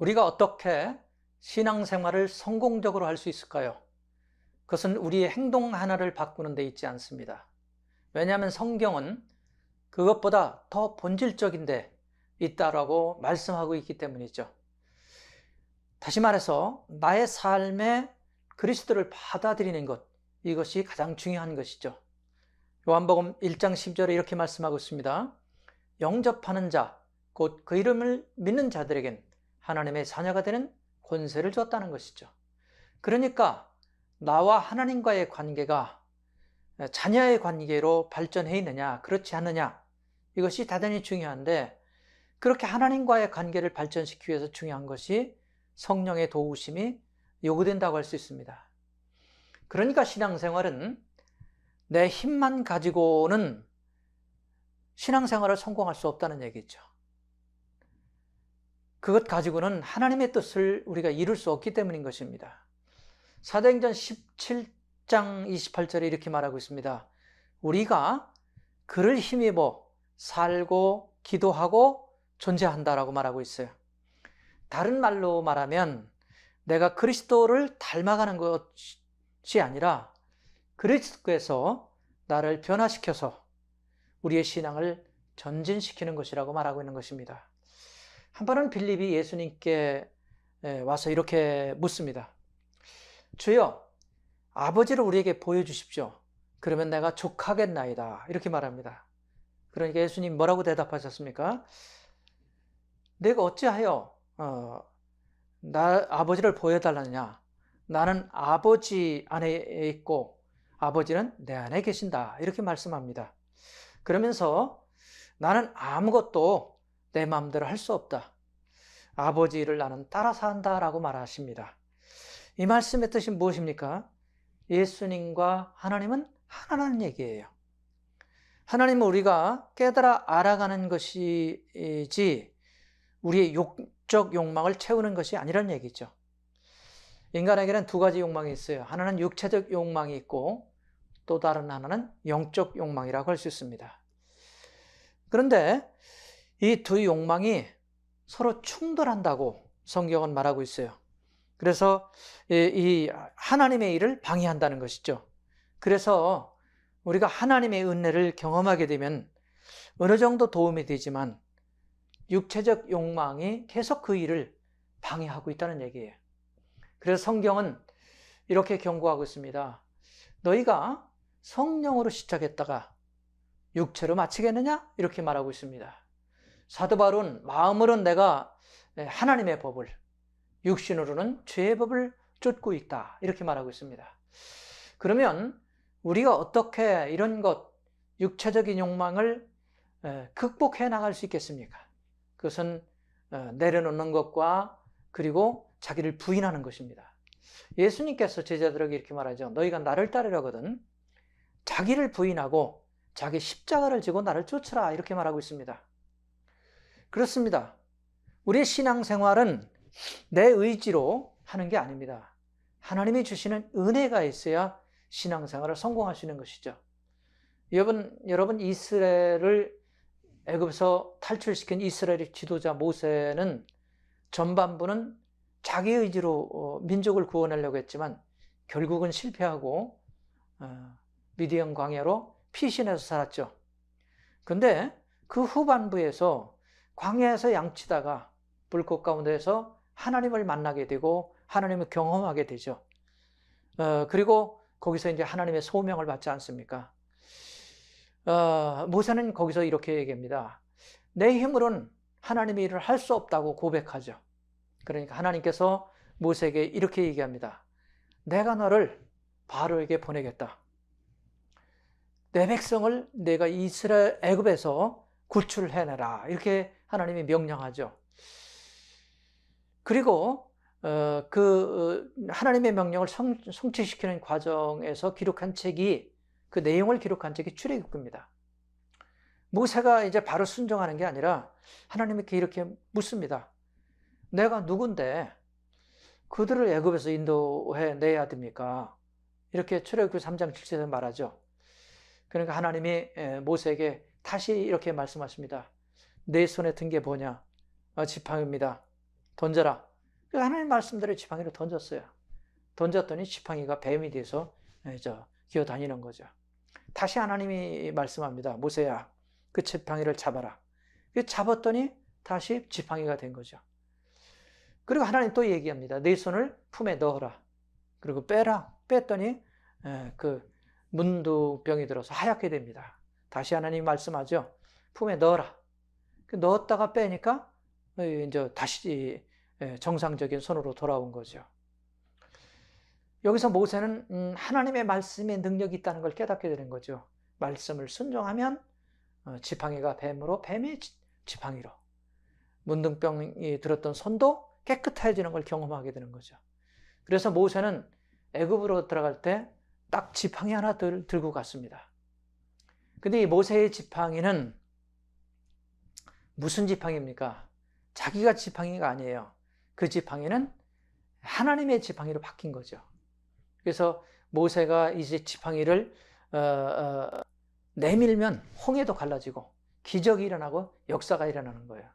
우리가 어떻게 신앙생활을 성공적으로 할 수 있을까요? 그것은 우리의 행동 하나를 바꾸는 데 있지 않습니다. 왜냐하면 성경은 그것보다 더 본질적인 데 있다라고 말씀하고 있기 때문이죠. 다시 말해서 나의 삶에 그리스도를 받아들이는 것, 이것이 가장 중요한 것이죠. 요한복음 1장 10절에 이렇게 말씀하고 있습니다. 영접하는 자, 곧 그 이름을 믿는 자들에겐 하나님의 자녀가 되는 권세를 줬다는 것이죠. 그러니까 나와 하나님과의 관계가 자녀의 관계로 발전해 있느냐, 그렇지 않느냐, 이것이 대단히 중요한데, 그렇게 하나님과의 관계를 발전시키기 위해서 중요한 것이 성령의 도우심이 요구된다고 할 수 있습니다. 그러니까 신앙생활은 내 힘만 가지고는 신앙생활을 성공할 수 없다는 얘기죠. 그것 가지고는 하나님의 뜻을 우리가 이룰 수 없기 때문인 것입니다. 사도행전 17장 28절에 이렇게 말하고 있습니다. 우리가 그를 힘입어 살고 기도하고 존재한다라고 말하고 있어요. 다른 말로 말하면 내가 그리스도를 닮아가는 것이 아니라 그리스도께서 나를 변화시켜서 우리의 신앙을 전진시키는 것이라고 말하고 있는 것입니다. 한 번은 빌립이 예수님께 와서 이렇게 묻습니다. 주여, 아버지를 우리에게 보여주십시오. 그러면 내가 족하겠나이다. 이렇게 말합니다. 그러니까 예수님 뭐라고 대답하셨습니까? 내가 어찌하여 나 아버지를 보여달라느냐? 나는 아버지 안에 있고 아버지는 내 안에 계신다. 이렇게 말씀합니다. 그러면서 나는 아무것도 내 마음대로 할 수 없다. 아버지를 나는 따라서 한다라고 말하십니다. 이 말씀의 뜻이 무엇입니까? 예수님과 하나님은 하나라는 얘기예요. 하나님은 우리가 깨달아 알아가는 것이지 우리의 육적 욕망을 채우는 것이 아니라는 얘기죠. 인간에게는 두 가지 욕망이 있어요. 하나는 육체적 욕망이 있고 또 다른 하나는 영적 욕망이라고 할 수 있습니다. 그런데 이 두 욕망이 서로 충돌한다고 성경은 말하고 있어요. 그래서 이 하나님의 일을 방해한다는 것이죠. 그래서 우리가 하나님의 은혜를 경험하게 되면 어느 정도 도움이 되지만 육체적 욕망이 계속 그 일을 방해하고 있다는 얘기예요. 그래서 성경은 이렇게 경고하고 있습니다. 너희가 성령으로 시작했다가 육체로 마치겠느냐? 이렇게 말하고 있습니다. 사도 바울은 마음으로는 내가 하나님의 법을, 육신으로는 죄의 법을 쫓고 있다. 이렇게 말하고 있습니다. 그러면 우리가 어떻게 이런 것, 육체적인 욕망을 극복해 나갈 수 있겠습니까? 그것은 내려놓는 것과 그리고 자기를 부인하는 것입니다. 예수님께서 제자들에게 이렇게 말하죠. 너희가 나를 따르려거든 자기를 부인하고 자기 십자가를 지고 나를 쫓으라. 이렇게 말하고 있습니다. 그렇습니다. 우리의 신앙생활은 내 의지로 하는 게 아닙니다. 하나님이 주시는 은혜가 있어야 신앙생활을 성공하시는 것이죠. 여러분 이스라엘을 애굽에서 탈출시킨 이스라엘의 지도자 모세는 전반부는 자기 의지로 민족을 구원하려고 했지만 결국은 실패하고 미디안 광야로 피신해서 살았죠. 근데 그 후반부에서 광야에서 양치다가 불꽃 가운데에서 하나님을 만나게 되고 하나님을 경험하게 되죠. 그리고 거기서 이제 하나님의 소명을 받지 않습니까? 모세는 거기서 이렇게 얘기합니다. 내 힘으로는 하나님의 일을 할 수 없다고 고백하죠. 그러니까 하나님께서 모세에게 이렇게 얘기합니다. 내가 너를 바로에게 보내겠다. 내 백성을 내가 이스라엘 애굽에서 구출해내라. 이렇게 하나님이 명령하죠. 그리고 그 하나님의 명령을 성취시키는 과정에서 기록한 책이 그 내용을 기록한 책이 출애굽기입니다. 모세가 이제 바로 순종하는 게 아니라 하나님께 이렇게 묻습니다. 내가 누군데 그들을 애굽에서 인도해 내야 됩니까? 이렇게 출애굽기 3장 7절에 말하죠. 그러니까 하나님이 모세에게 다시 이렇게 말씀하십니다. 내 손에 든 게 뭐냐? 지팡이입니다. 던져라. 그래서 하나님 말씀대로 지팡이를 던졌어요. 던졌더니 지팡이가 뱀이 돼서 기어다니는 거죠. 다시 하나님이 말씀합니다. 모세야, 그 지팡이를 잡아라. 잡았더니 다시 지팡이가 된 거죠. 그리고 하나님 또 얘기합니다. 네 손을 품에 넣어라. 그리고 빼라. 뺐더니 그 문둥병이 들어서 하얗게 됩니다. 다시 하나님 말씀하죠. 품에 넣어라. 넣었다가 빼니까 이제 다시 정상적인 손으로 돌아온 거죠. 여기서 모세는 하나님의 말씀에 능력이 있다는 걸 깨닫게 되는 거죠. 말씀을 순종하면 지팡이가 뱀으로, 뱀이 지팡이로, 문둥병이 들었던 손도 깨끗해지는 걸 경험하게 되는 거죠. 그래서 모세는 애굽으로 들어갈 때 딱 지팡이 하나 들고 갔습니다. 근데 이 모세의 지팡이는 무슨 지팡이입니까? 자기가 지팡이가 아니에요. 그 지팡이는 하나님의 지팡이로 바뀐 거죠. 그래서 모세가 이제 지팡이를 내밀면 홍해도 갈라지고 기적이 일어나고 역사가 일어나는 거예요.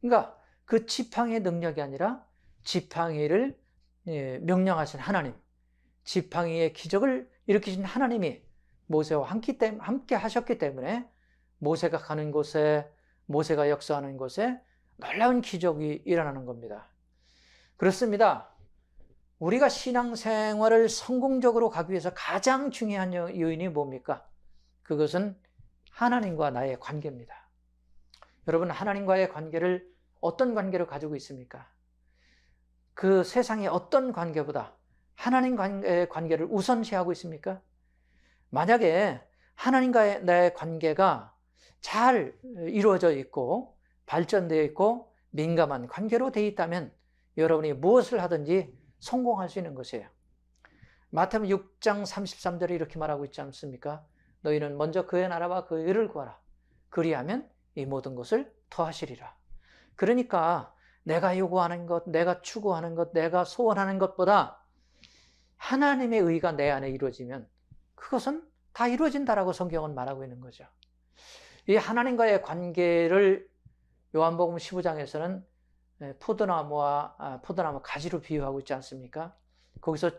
그러니까 그 지팡이의 능력이 아니라 지팡이를 명령하신 하나님, 지팡이의 기적을 일으키신 하나님이 모세와 함께 하셨기 때문에 모세가 가는 곳에, 모세가 역사하는 곳에 놀라운 기적이 일어나는 겁니다. 그렇습니다. 우리가 신앙생활을 성공적으로 가기 위해서 가장 중요한 요인이 뭡니까? 그것은 하나님과 나의 관계입니다. 여러분, 하나님과의 관계를 어떤 관계를 가지고 있습니까? 그 세상의 어떤 관계보다 하나님과의 관계를 우선시하고 있습니까? 만약에 하나님과의 나의 관계가 잘 이루어져 있고 발전되어 있고 민감한 관계로 되어 있다면 여러분이 무엇을 하든지 성공할 수 있는 것이에요. 마태복음 6장 33절에 이렇게 말하고 있지 않습니까? 너희는 먼저 그의 나라와 그의 의를 구하라. 그리하면 이 모든 것을 더하시리라. 그러니까 내가 요구하는 것, 내가 추구하는 것, 내가 소원하는 것보다 하나님의 의가 내 안에 이루어지면 그것은 다 이루어진다라고 성경은 말하고 있는 거죠. 이 하나님과의 관계를 요한복음 15장에서는 포도나무 가지로 비유하고 있지 않습니까? 거기서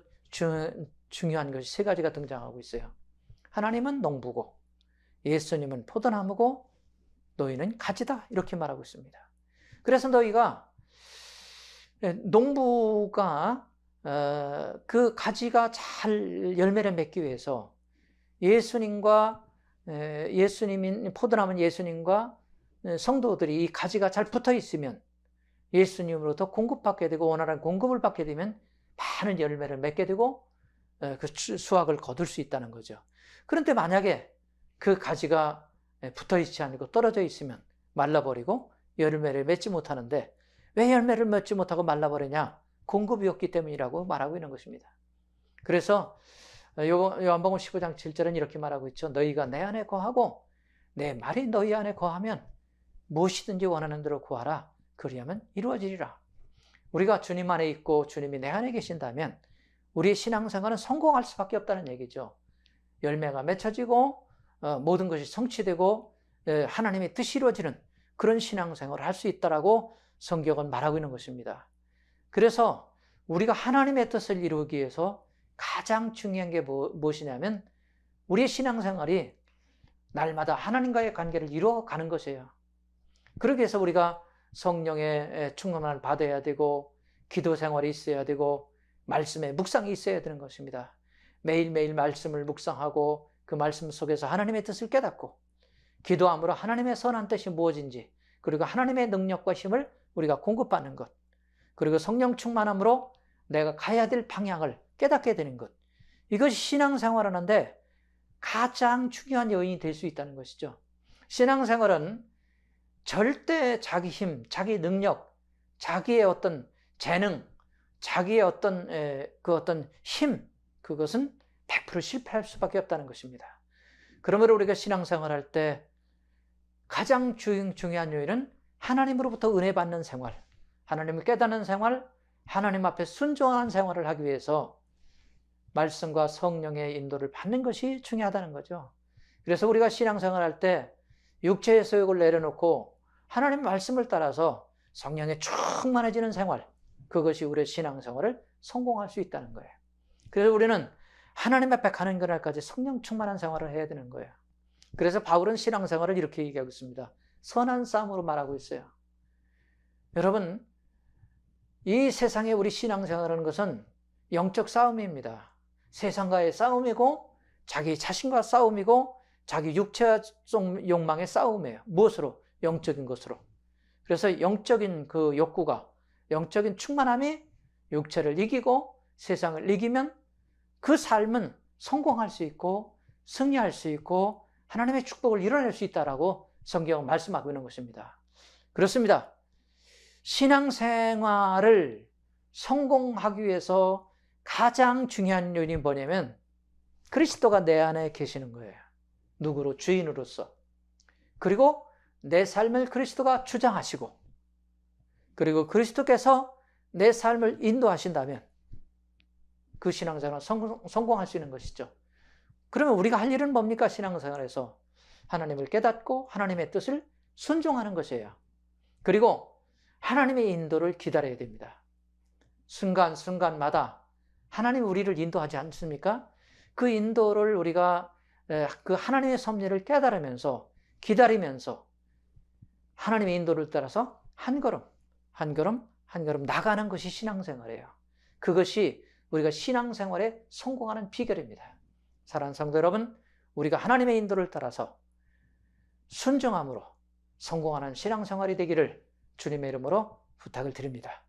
중요한 것이 세 가지가 등장하고 있어요. 하나님은 농부고 예수님은 포도나무고 너희는 가지다, 이렇게 말하고 있습니다. 그래서 너희가 농부가 그 가지가 잘 열매를 맺기 위해서 포도나무는 예수님과 성도들이 이 가지가 잘 붙어 있으면 예수님으로부터 공급받게 되고 원활한 공급을 받게 되면 많은 열매를 맺게 되고 그 수확을 거둘 수 있다는 거죠. 그런데 만약에 그 가지가 붙어 있지 않고 떨어져 있으면 말라버리고 열매를 맺지 못하는데, 왜 열매를 맺지 못하고 말라버리냐? 공급이 없기 때문이라고 말하고 있는 것입니다. 그래서 요한복음 15장 7절은 이렇게 말하고 있죠. 너희가 내 안에 거하고 내 말이 너희 안에 거하면 무엇이든지 원하는 대로 구하라. 그리하면 이루어지리라. 우리가 주님 안에 있고 주님이 내 안에 계신다면 우리의 신앙생활은 성공할 수밖에 없다는 얘기죠. 열매가 맺혀지고 모든 것이 성취되고 하나님의 뜻이 이루어지는 그런 신앙생활을 할 수 있다라고 성경은 말하고 있는 것입니다. 그래서 우리가 하나님의 뜻을 이루기 위해서 가장 중요한 게 무엇이냐면 우리의 신앙생활이 날마다 하나님과의 관계를 이루어가는 것이에요. 그러기 위해서 우리가 성령의 충만을 받아야 되고 기도 생활이 있어야 되고 말씀의 묵상이 있어야 되는 것입니다. 매일매일 말씀을 묵상하고 그 말씀 속에서 하나님의 뜻을 깨닫고 기도함으로 하나님의 선한 뜻이 무엇인지, 그리고 하나님의 능력과 힘을 우리가 공급받는 것, 그리고 성령 충만함으로 내가 가야 될 방향을 깨닫게 되는 것, 이것이 신앙생활하는데 가장 중요한 요인이 될 수 있다는 것이죠. 신앙생활은 절대 자기 힘, 자기 능력, 자기의 어떤 재능, 자기의 어떤 힘, 그것은 100% 실패할 수밖에 없다는 것입니다. 그러므로 우리가 신앙생활할 때 가장 중요한 요인은 하나님으로부터 은혜 받는 생활, 하나님을 깨닫는 생활, 하나님 앞에 순종하는 생활을 하기 위해서 말씀과 성령의 인도를 받는 것이 중요하다는 거죠. 그래서 우리가 신앙생활할 때 육체의 소욕을 내려놓고 하나님 말씀을 따라서 성령에 충만해지는 생활, 그것이 우리의 신앙생활을 성공할 수 있다는 거예요. 그래서 우리는 하나님 앞에 가는 그날까지 성령 충만한 생활을 해야 되는 거예요. 그래서 바울은 신앙생활을 이렇게 얘기하고 있습니다. 선한 싸움으로 말하고 있어요. 여러분, 이 세상에 우리 신앙생활하는 것은 영적 싸움입니다. 세상과의 싸움이고 자기 자신과 싸움이고 자기 육체적 욕망의 싸움이에요. 무엇으로? 영적인 것으로. 그래서 영적인 그 욕구가, 영적인 충만함이 육체를 이기고 세상을 이기면 그 삶은 성공할 수 있고 승리할 수 있고 하나님의 축복을 이뤄낼 수 있다라고 성경은 말씀하고 있는 것입니다. 그렇습니다. 신앙생활을 성공하기 위해서 가장 중요한 요인이 뭐냐면 그리스도가 내 안에 계시는 거예요. 누구로? 주인으로서. 그리고 내 삶을 그리스도가 주장하시고, 그리고 그리스도께서 내 삶을 인도하신다면 그 신앙생활은 성공할 수 있는 것이죠. 그러면 우리가 할 일은 뭡니까? 신앙생활에서 하나님을 깨닫고 하나님의 뜻을 순종하는 것이에요. 그리고 하나님의 인도를 기다려야 됩니다. 순간순간마다 하나님이 우리를 인도하지 않습니까? 그 인도를 우리가 그 하나님의 섭리를 깨달으면서 기다리면서 하나님의 인도를 따라서 한 걸음 한 걸음 한 걸음 나가는 것이 신앙생활이에요. 그것이 우리가 신앙생활에 성공하는 비결입니다. 사랑하는 성도 여러분, 우리가 하나님의 인도를 따라서 순종함으로 성공하는 신앙생활이 되기를 주님의 이름으로 부탁을 드립니다.